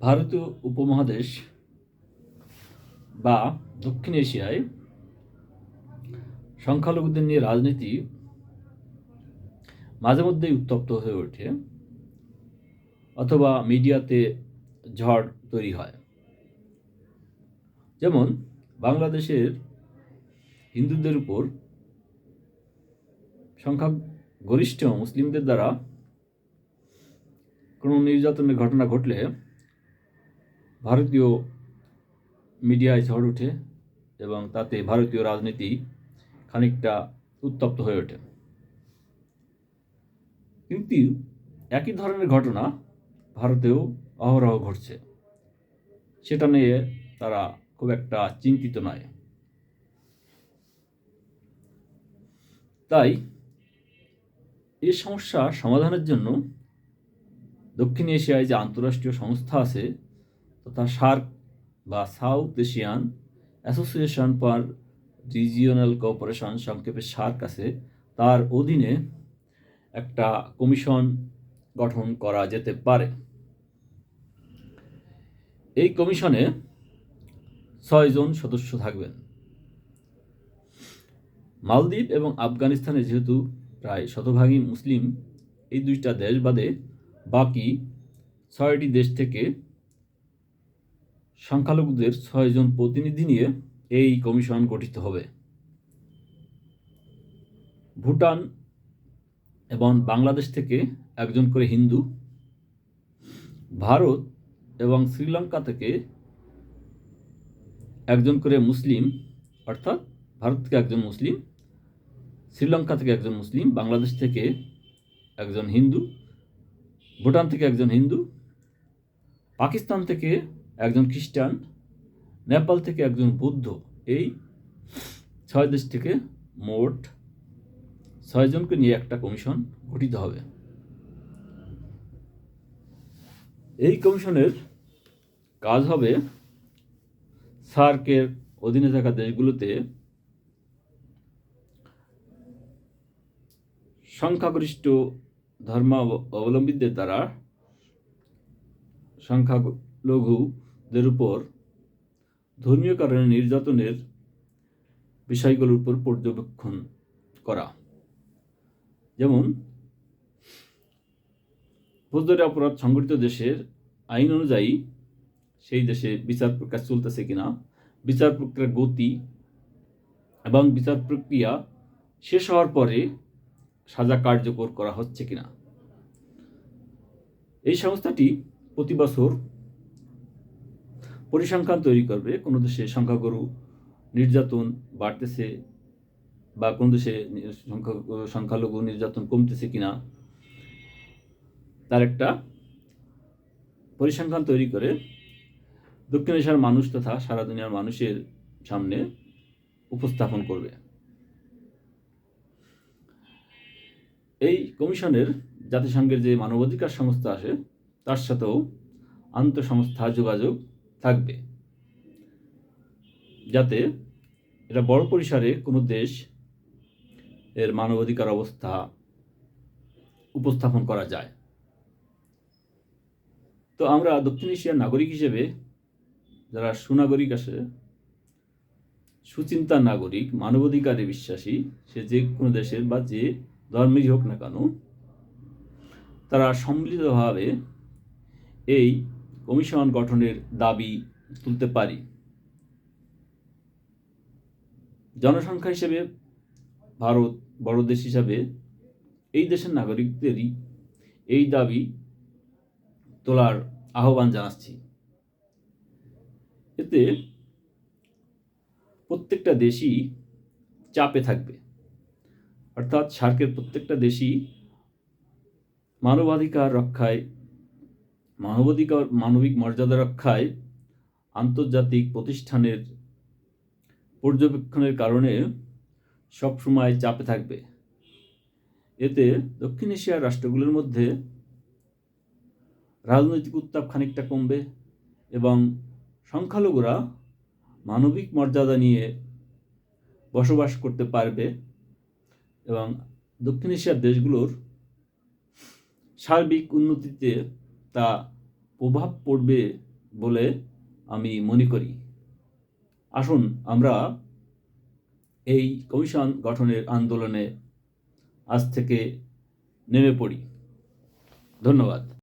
ভারতীয় উপমহাদেশ বা দক্ষিণ এশিয়ায় সংখ্যালঘুদের নিয়ে রাজনীতি মাঝে মধ্যেই উত্তপ্ত হয়ে ওঠে অথবা মিডিয়াতে ঝড় তৈরি হয়। যেমন বাংলাদেশের হিন্দুদের উপর সংখ্যাগরিষ্ঠ মুসলিমদের দ্বারা কোনো নির্যাতনের ঘটনা ঘটলে ভারতীয় মিডিয়ায় ঝড় ওঠে এবং তাতে ভারতীয় রাজনীতি খানিকটা উত্তপ্ত হয়ে ওঠে। কিন্তু একই ধরনের ঘটনা ভারতেও অহরহ ঘটছে, সেটা নিয়ে তারা খুব একটা চিন্তিত নয়। তাই এই সমস্যা সমাধানের জন্য দক্ষিণ এশিয়ায় যে আন্তঃরাষ্ট্রীয় সংস্থা আছে তথা সার্ক বা south Asian association for regional cooperation, সংক্ষেপে সার্ক আছে, তার অধীনে একটা কমিশন গঠন করা যেতে পারে। এই কমিশনে 6 জন সদস্য থাকবেন। মালদ্বীপ এবং আফগানিস্তানে যেহেতু প্রায় শতভাগই মুসলিম, এই দুইটা দেশ বাদে বাকি 6টি দেশ থেকে সংখ্যালঘুদের 6 জন প্রতিনিধি নিয়ে এই কমিশন গঠিত হবে। ভুটান এবং বাংলাদেশ থেকে একজন করে হিন্দু, ভারত এবং শ্রীলঙ্কা থেকে একজন করে মুসলিম, অর্থাৎ ভারত থেকে একজন মুসলিম, শ্রীলঙ্কা থেকে একজন মুসলিম, বাংলাদেশ থেকে একজন হিন্দু, ভুটান থেকে একজন হিন্দু, পাকিস্তান থেকে একজন খ্রিস্টান, নেপাল থেকে একজন বৌদ্ধ, এই 6 দেশ থেকে মোট 6 জনকে নিয়ে একটা কমিশন গঠিত হবে। এই কমিশনের কাজ হবে সার্কের অধীনে থাকা দেশগুলোতে সংখ্যাগরিষ্ঠ ধর্মাবলম্বীদের দ্বারা সংখ্যালঘুদের উপর ধর্মীয় কারণে নির্যাতনের বিষয়গুলোর উপর পর্যবেক্ষণ করা। যেমন ফৌজদারি অপরাধ সংঘটিত দেশের আইন অনুযায়ী সেই দেশে বিচার প্রক্রিয়া চলতেছে কিনা, বিচার প্রক্রিয়ার গতি এবং বিচার প্রক্রিয়া শেষ হওয়ার পরে সাজা কার্যকর করা হচ্ছে কিনা। এই সংস্থাটি প্রতি বছর পরিসংখ্যান তৈরি করবে কোনো দেশে সংখ্যাগুরু নির্যাতন বাড়তেছে বা কোন দেশে সংখ্যালঘু নির্যাতন কমতেছে কিনা, তার একটা পরিসংখ্যান তৈরি করে দক্ষিণ এশিয়ার মানুষ তথা সারা দুনিয়ার মানুষের সামনে উপস্থাপন করবে। এই কমিশনের জাতিসংঘের যে মানবাধিকার সংস্থা আছে তার সাথেও আন্তঃসংস্থা যোগাযোগ থাকবে, যাতে এটা বড় পরিসরে কোনো দেশ এর মানবাধিকার অবস্থা উপস্থাপন করা যায়। তো আমরা দক্ষিণ এশিয়ার নাগরিক হিসেবে যারা সুনাগরিক আছে, সুচিন্তার নাগরিক, মানবাধিকারে বিশ্বাসী, সে যে কোনো দেশের বা যে ধর্মেরই হোক না কেন, তারা সম্মিলিতভাবে এই কমিশন গঠনের দাবি তুলতে পারি। জনসংখ্যা হিসেবে ভারত বড় দেশ হিসাবে এই দেশের নাগরিকদেরই এই দাবি তোলার আহ্বান জানাচ্ছি। এতে প্রত্যেকটা দেশই চাপে থাকবে, অর্থাৎ সার্কের প্রত্যেকটা দেশই মানবাধিকার রক্ষায়, মানবিক মর্যাদা রক্ষায় আন্তর্জাতিক প্রতিষ্ঠানের পর্যবেক্ষণের কারণে সবসময় চাপে থাকবে। এতে দক্ষিণ এশিয়ার রাষ্ট্রগুলোর মধ্যে রাজনৈতিক উত্তাপ খানিকটা কমবে এবং সংখ্যালঘুরা মানবিক মর্যাদা নিয়ে বসবাস করতে পারবে এবং দক্ষিণ এশিয়ার দেশগুলোর সার্বিক উন্নতিতে তা প্রভাব পড়বে বলে আমি মনে করি। আসুন আমরা এই কমিশন গঠনের আন্দোলনে আজ থেকে নেমে পড়ি। ধন্যবাদ।